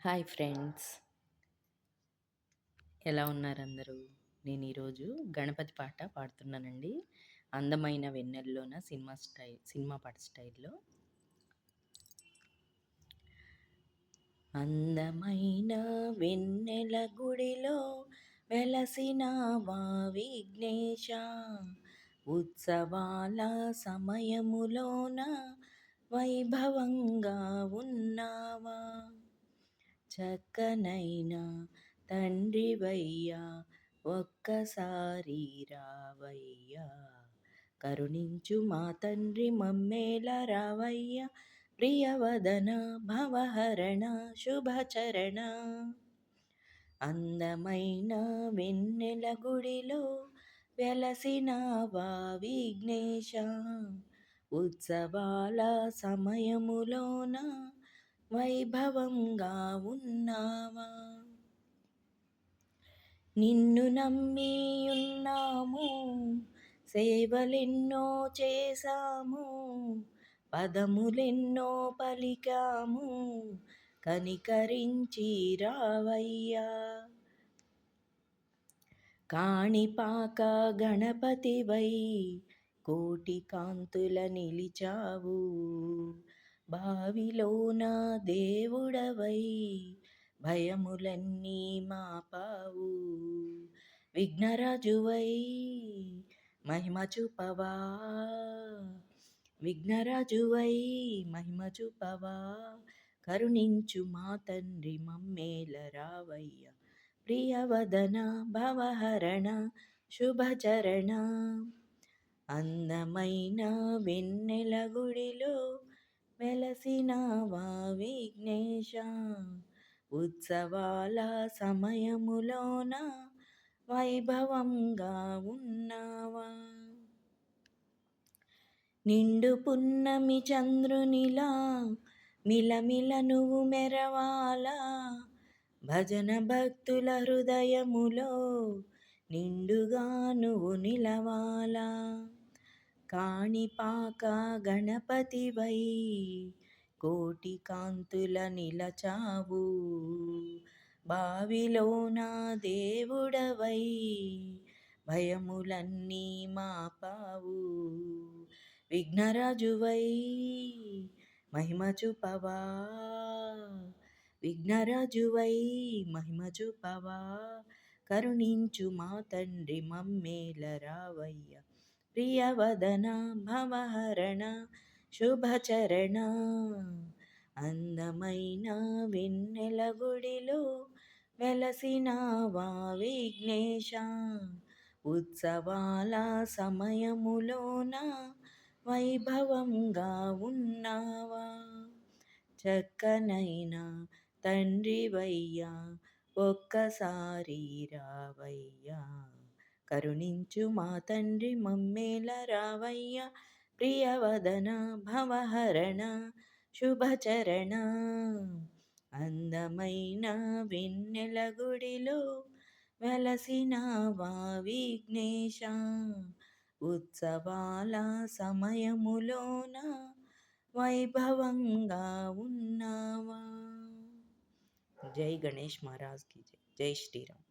Hi friends, ఎలా ఉన్నారు అందరూ? నేను ఈరోజు గణపతి పాట పాడుతున్నానండి. అందమైన వెన్నెల్లోన సినిమా పాట స్టైల్‌లో. అందమైన వెన్నెల గుడిలో వెలసినావా విఘ్నేశ, ఉత్సవాల సమయములోన వైభవంగా ఉన్నావా. చక్కనైనా తండ్రివయ్యా, ఒక్కసారి రావయ్యా, కరుణించు మా తండ్రి మమ్మేల రావయ్యా, ప్రియవదన భవహరణ శుభచరణ. అందమైన వెన్నెల గుడిలో వెలసినావా విఘ్నేశ, ఉత్సవాల సమయములోన వైభవంగా ఉన్నావా. నిన్ను నమ్మియున్నాము, సేవలెన్నో చేశాము, పదములెన్నో పలికాము, కనికరించి రావయ్యా. కాణిపాక గణపతివై కోటి కాంతుల నిలిచావు, బావిలోన దేవుడవై భయములన్నీ మాపావు. విఘ్నరాజువై మహిమ చూపవా, విఘ్నరాజువై మహిమ చూపవా, కరుణించు మా తండ్రి మమ్మేల రావయ్య, ప్రియవదన భవహరణ శుభచరణ. అందమైన వెన్నెల గుడిలో వెలసినావా విఘ్నేశ, ఉత్సవాల సమయములోన వైభవంగా ఉన్నావా. నిండు పున్నమి చంద్రునిలా మిలమిల నువ్వు మెరవాలా, భజన భక్తుల హృదయములో నిండుగా నువ్వు నిలవాలా. కాణిపాక గణపతివై కోటి కాంతుల నిలచావు, బావిలోన దేవుడవై భయములన్నీ మాపావు. విఘ్నరాజువై మహిమ చూపవా, విఘ్నరాజువై మహిమ చూపవా, కరుణించు మా తండ్రి మమ్మేల రావయ్య, ప్రియవదన భవహరణ శుభచరణ. అందమైన వెన్నెల గుడిలో వెలసినావా విఘ్నేశ, ఉత్సవాల సమయములోన వైభవంగా ఉన్నావా. చక్కనైనా తండ్రివయ్యా, ఒక్కసారి రావయ్యా, కరుణించు మా తండ్రి మమ్మేల రావయ్య, ప్రియవదన భవహరణ శుభచరణ. అందమైన వెన్నెల గుడిలో వెలసినావా విఘ్నేశ, ఉత్సవాల సమయములోన వైభవంగా ఉన్నావా. జై గణేష్ మహారాజ్ की जय. జై శ్రీరామ్.